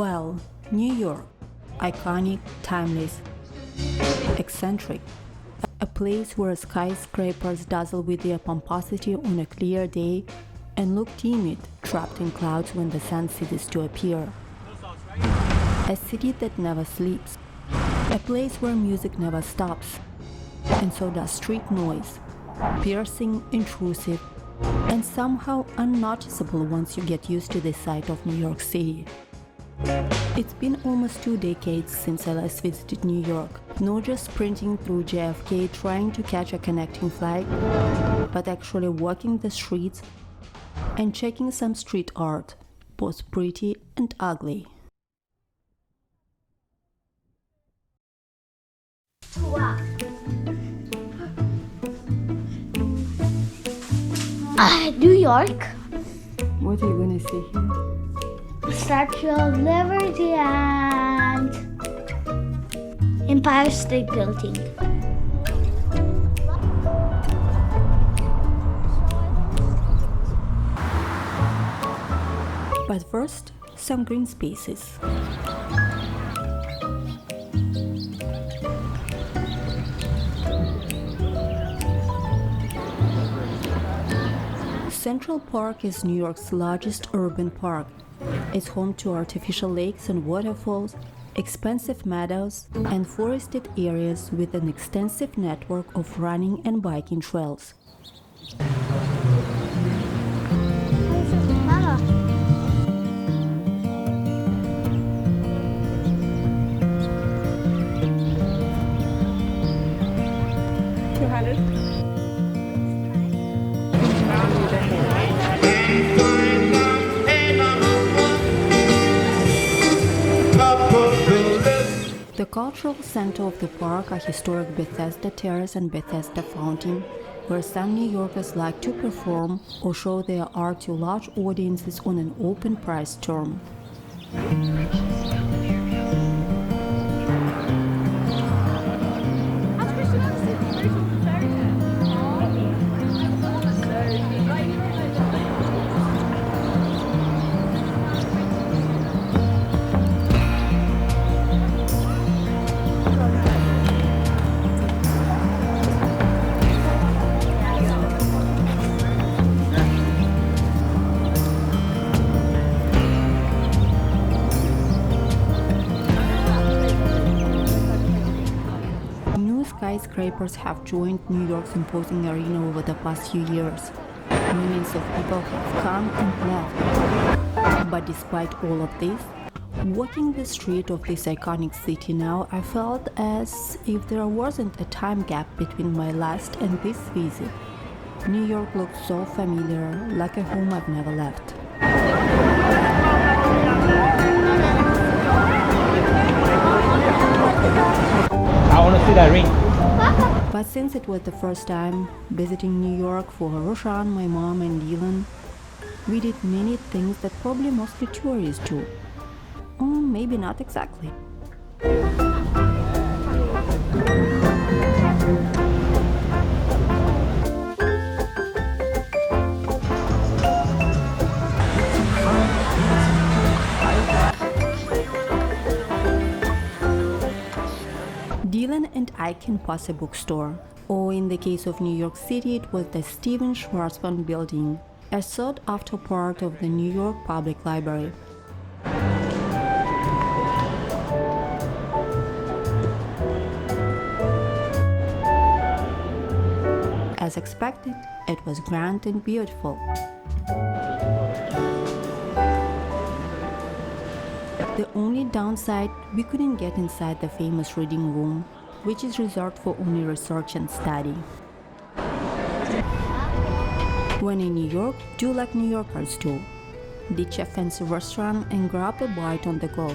Well, New York, iconic, timeless, eccentric, a place where skyscrapers dazzle with their pomposity on a clear day and look timid, trapped in clouds when the sun ceases to appear. A city that never sleeps, a place where music never stops, and so does street noise, piercing, intrusive, and somehow unnoticeable once you get used to the sight of New York City. It's been almost 2 decades since I last visited New York, not just sprinting through JFK trying to catch a connecting flight, but actually walking the streets and checking some street art, both pretty and ugly. New York, What are you gonna see here? Statue of Liberty and Empire State Building. But first, some green spaces. Central Park is New York's largest urban park. It's home to artificial lakes and waterfalls, expansive meadows, and forested areas with an extensive network of running and biking trails. Mama. The cultural center of the park are historic Bethesda Terrace and Bethesda Fountain, where some New Yorkers like to perform or show their art to large audiences on an open price term. Skyscrapers have joined New York's imposing arena over the past few years. Millions of people have come and left. But despite all of this, walking the street of this iconic city now, I felt as if there wasn't a time gap between my last and this visit. New York looked so familiar, like a home I've never left. I want to see that ring. But since it was the first time visiting New York for Roshan, my mom and Dylan, we did many things that probably mostly tourists do. Or maybe not exactly. Dylan and I can pass a bookstore, or in the case of New York City, it was the Steven Schwarzman Building, a sought-after part of the New York Public Library. As expected, it was grand and beautiful. The only downside, we couldn't get inside the famous reading room, which is reserved for only research and study. When in New York, do like New Yorkers do. Ditch a fancy restaurant and grab a bite on the go.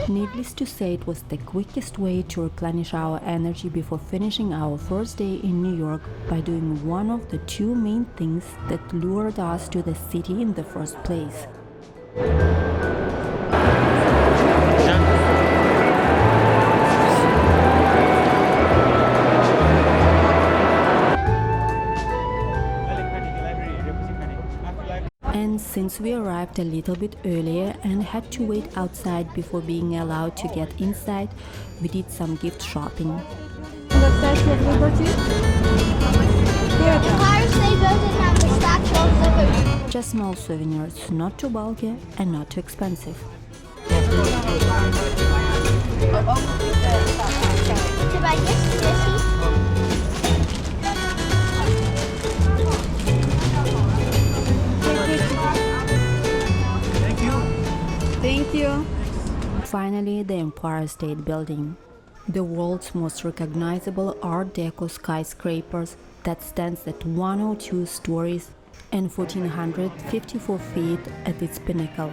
Needless to say, it was the quickest way to replenish our energy before finishing our first day in New York by doing one of the two main things that lured us to the city in the first place. Since we arrived a little bit earlier and had to wait outside before being allowed to get inside, we did some gift shopping. The Statue of Liberty? Empire State Building and the Statue of Liberty. Just small souvenirs, not too bulky and not too expensive. Should I get Sissy? Thank you. Finally, the Empire State Building, the world's most recognizable Art Deco skyscrapers that stands at 102 stories and 1,454 feet at its pinnacle.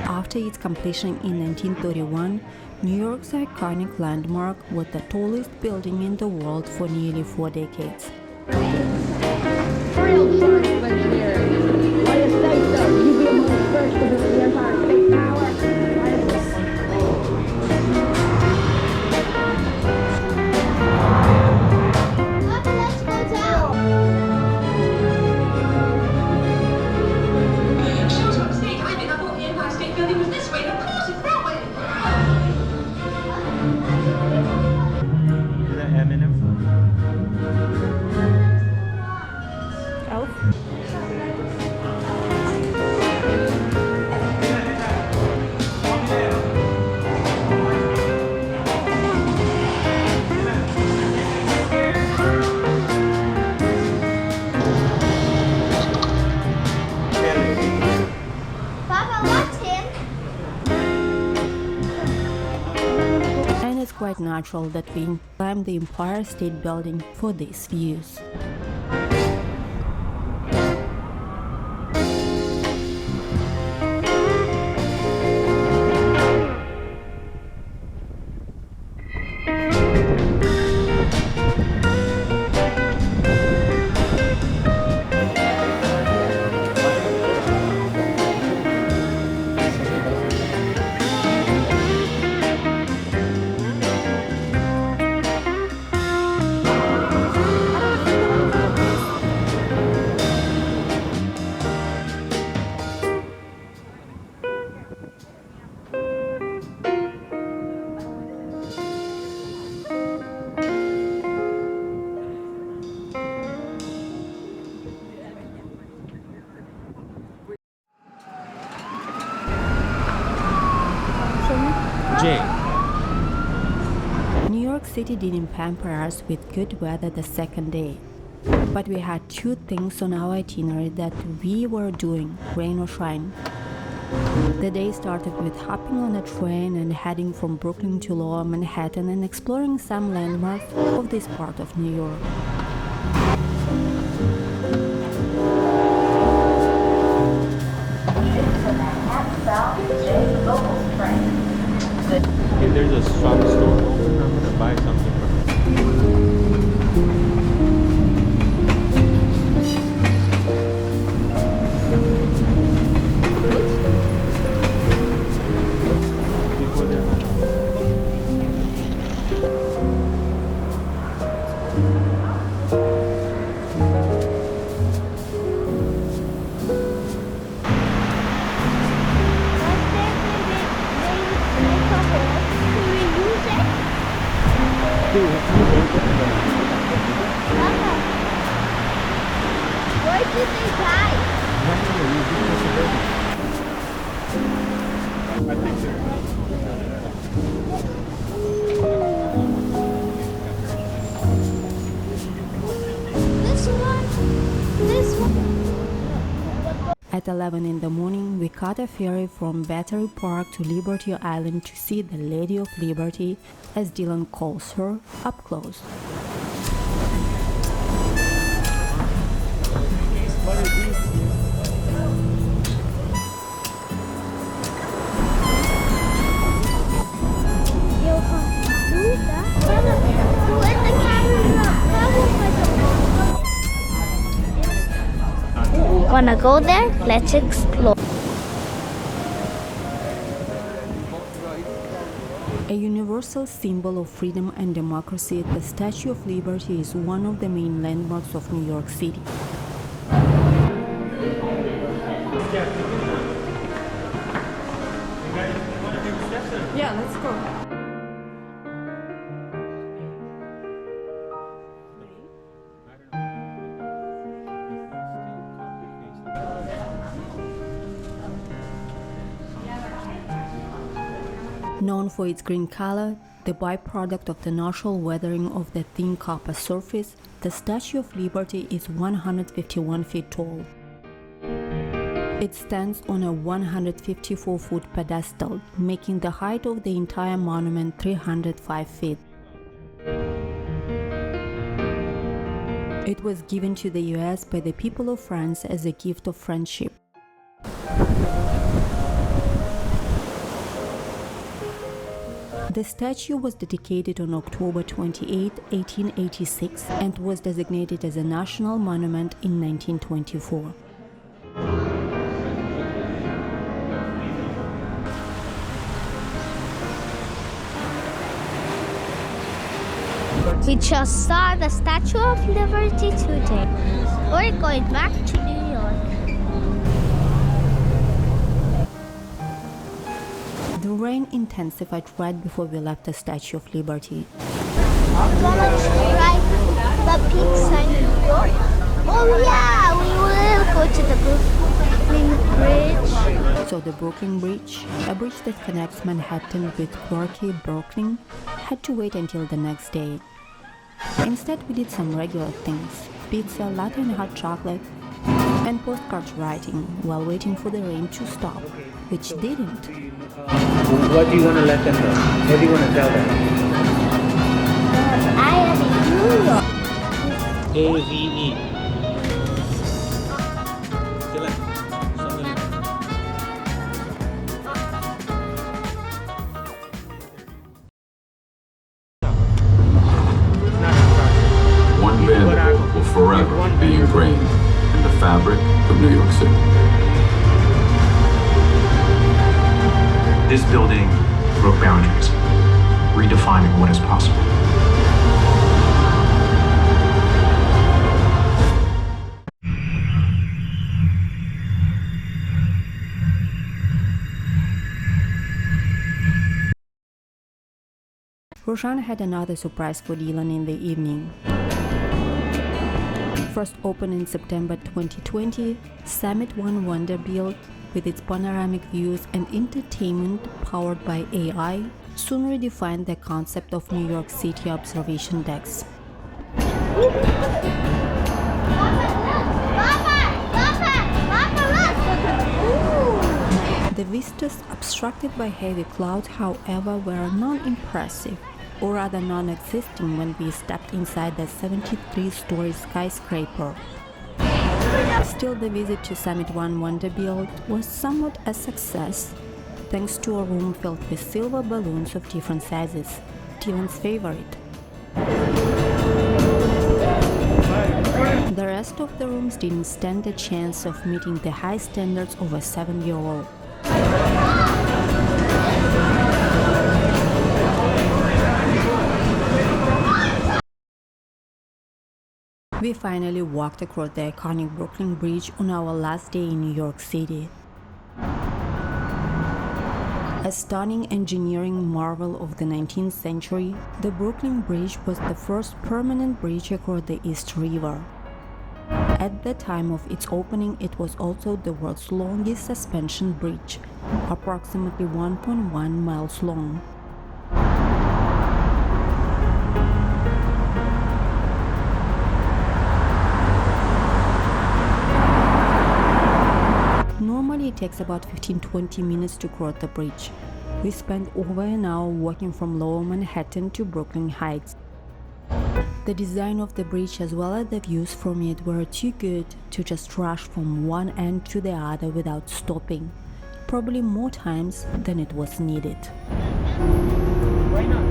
After its completion in 1931, New York's iconic landmark was the tallest building in the world for nearly 4 decades. Real science of engineering. Why you say so? You be among the first to visit the Empire State Tower. Papa, let's go down. Shows what mistake I made. I thought the Empire State Building was this way. Of course, it's that way. Is that Eminem? Papa, what's him? And it's quite natural that we climb the Empire State Building for these views. J. New York City didn't pamper us with good weather the second day. But we had two things on our itinerary that we were doing, rain or shine. The day started with hopping on a train and heading from Brooklyn to Lower Manhattan and exploring some landmarks of this part of New York. If there's a shop store open, I'm gonna buy something from it. Before they're Where did they die? I think they're This one? This one? At 11 in the morning, we caught a ferry from Battery Park to Liberty Island to see the Lady of Liberty, as Dylan calls her, up close. Wanna go there? Let's explore. A universal symbol of freedom and democracy, the Statue of Liberty is one of the main landmarks of New York City. Yeah, let's go. Known for its green color, the byproduct of the natural weathering of the thin copper surface, the Statue of Liberty is 151 feet tall. It stands on a 154-foot pedestal, making the height of the entire monument 305 feet. It was given to the US by the people of France as a gift of friendship. The statue was dedicated on October 28, 1886, and was designated as a national monument in 1924. We just saw the Statue of Liberty today. We're going back to New York. The rain intensified right before we left the Statue of Liberty. We're gonna try the pizza in New York. Oh yeah, we will go to the Brooklyn Bridge. So the Brooklyn Bridge, a bridge that connects Manhattan with quirky Brooklyn, had to wait until the next day. Instead, we did some regular things: pizza, latte and hot chocolate, and postcards writing while waiting for the rain to stop, which didn't. What do you want to let them know? What do you want to tell them? I am in New York. AVE. One Vanderbilt will forever be ingrained in the fabric of New York City. This building broke boundaries, redefining what is possible. Roshan had another surprise for Dylan in the evening. First opened in September 2020, Summit One Vanderbilt, with its panoramic views and entertainment powered by AI, soon redefined the concept of New York City observation decks. The vistas obstructed by heavy clouds, however, were non-impressive, or rather non-existing when we stepped inside the 73-story skyscraper. Still, the visit to Summit One Vanderbilt was somewhat a success, thanks to a room filled with silver balloons of different sizes, Dylan's favorite. The rest of the rooms didn't stand a chance of meeting the high standards of a 7-year-old. We finally walked across the iconic Brooklyn Bridge on our last day in New York City. A stunning engineering marvel of the 19th century, the Brooklyn Bridge was the first permanent bridge across the East River. At the time of its opening, it was also the world's longest suspension bridge, approximately 1.1 miles long. Normally it takes about 15-20 minutes to cross the bridge. We spent over an hour walking from Lower Manhattan to Brooklyn Heights. The design of the bridge as well as the views from it were too good to just rush from one end to the other without stopping, probably more times than it was needed. Why not?